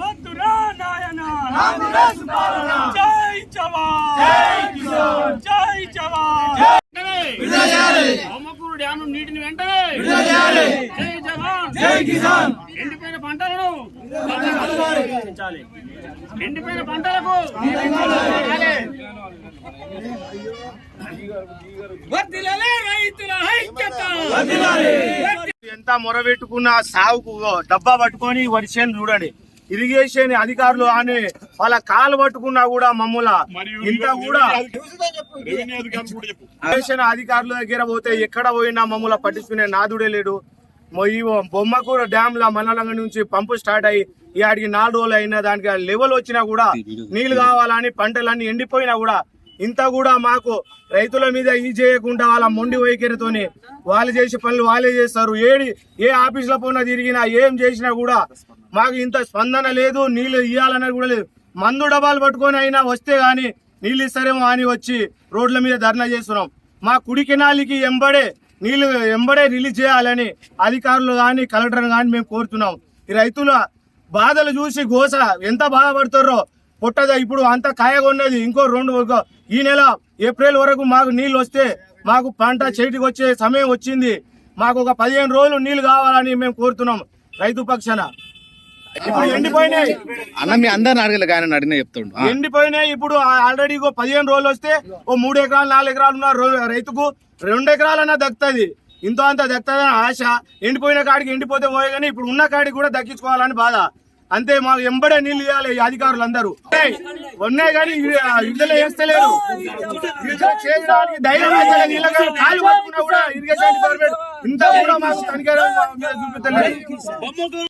వద్దురా నాయన జై జవాన్ జై జవాన్ బొమ్మకూరు డ్యామ్ నీటిని వెంటనే జై జవాన్ జై కిసాన్ ఎండిపోయిన పంటలను ఎండిపోయిన పంటలకు ఎంత మొరబెట్టుకున్న సాగుకు డబ్బా పట్టుకొని వర్షం చూడండి. ఇరిగేషన్ అధికారులు అని వాళ్ళ కాలు పట్టుకున్నా కూడా మమ్మల్ని ఇంత కూడా ఇరిగేషన్ అధికారుల దగ్గర పోతే ఎక్కడ పోయినా మమ్మల్ని పట్టించుకునే నాదుడే లేడు. ఈ బొమ్మకూరు డ్యామ్ ల మండలం నుంచి పంపు స్టార్ట్ అయ్యి ఈ ఆడికి 4 రోజులు అయినా దానికి లెవెల్ వచ్చినా కూడా నీళ్లు కావాలని పంటలన్నీ ఎండిపోయినా కూడా ఇంత కూడా మాకు రైతుల మీద ఈ చేయకుండా వాళ్ళ మొండి వైఖరితోని వాళ్ళు చేసే పనులు వాళ్ళే చేస్తారు. ఏ ఆఫీసులో పోయినా తిరిగినా ఏం చేసినా కూడా మాకు ఇంత స్పందన లేదు. నీళ్లు ఇవ్వాలన్నది కూడా లేదు. మందు డబ్బాలు పట్టుకొని అయినా వస్తే గాని నీళ్ళు ఇస్తారేమో అని వచ్చి రోడ్ల మీద ధర్నా చేస్తున్నాం. మా కుడి కెనాలికి ఎంబడే రిలీజ్ చేయాలని అధికారులు కానీ కలెక్టర్ కానీ మేము కోరుతున్నాం. ఈ రైతుల బాధలు చూసి గోస ఎంత బాధపడుతారో పొట్టదా. ఇప్పుడు అంత కాయగా ఉన్నది. ఈ నెల ఏప్రిల్ వరకు మాకు నీళ్లు వస్తే మాకు పంట చేతికి వచ్చే సమయం వచ్చింది. మాకు ఒక 15 రోజులు నీళ్లు కావాలని మేము కోరుతున్నాం రైతు పక్షాన. ఇప్పుడు ఎండిపోయినాయి అన్న, మీ అందరిని అడగలేదు కానీ అడిగినా చెప్తాడు. ఎండిపోయినాయి. ఇప్పుడు ఆల్రెడీ 15 రోజులు వస్తే 3 ఎకరాలు 4 ఎకరాలు ఉన్న రైతుకు 2 ఎకరాలన్నా దక్కుతుంది. ఇంతో అంత దక్కుతుందని ఆశ. ఎండిపోయిన కాడికి ఎండిపోతే పోయే కానీ ఇప్పుడు ఉన్న కాడికి కూడా దక్కించుకోవాలని బాధ. అంతే. మాకు ఎంబడే నీళ్ళు ఇవ్వాలి అధికారులు అందరూ. ఉన్నాయి కానీ విడుదల చేస్తలేరు. చేయడానికి ధైర్యం నీళ్ళ కాలు పట్టుకున్నా కూడా ఇరిగేషన్ డిపార్ట్మెంట్ ఇంత కూడా మాకు తనిఖీ చూపెట్టలేదు.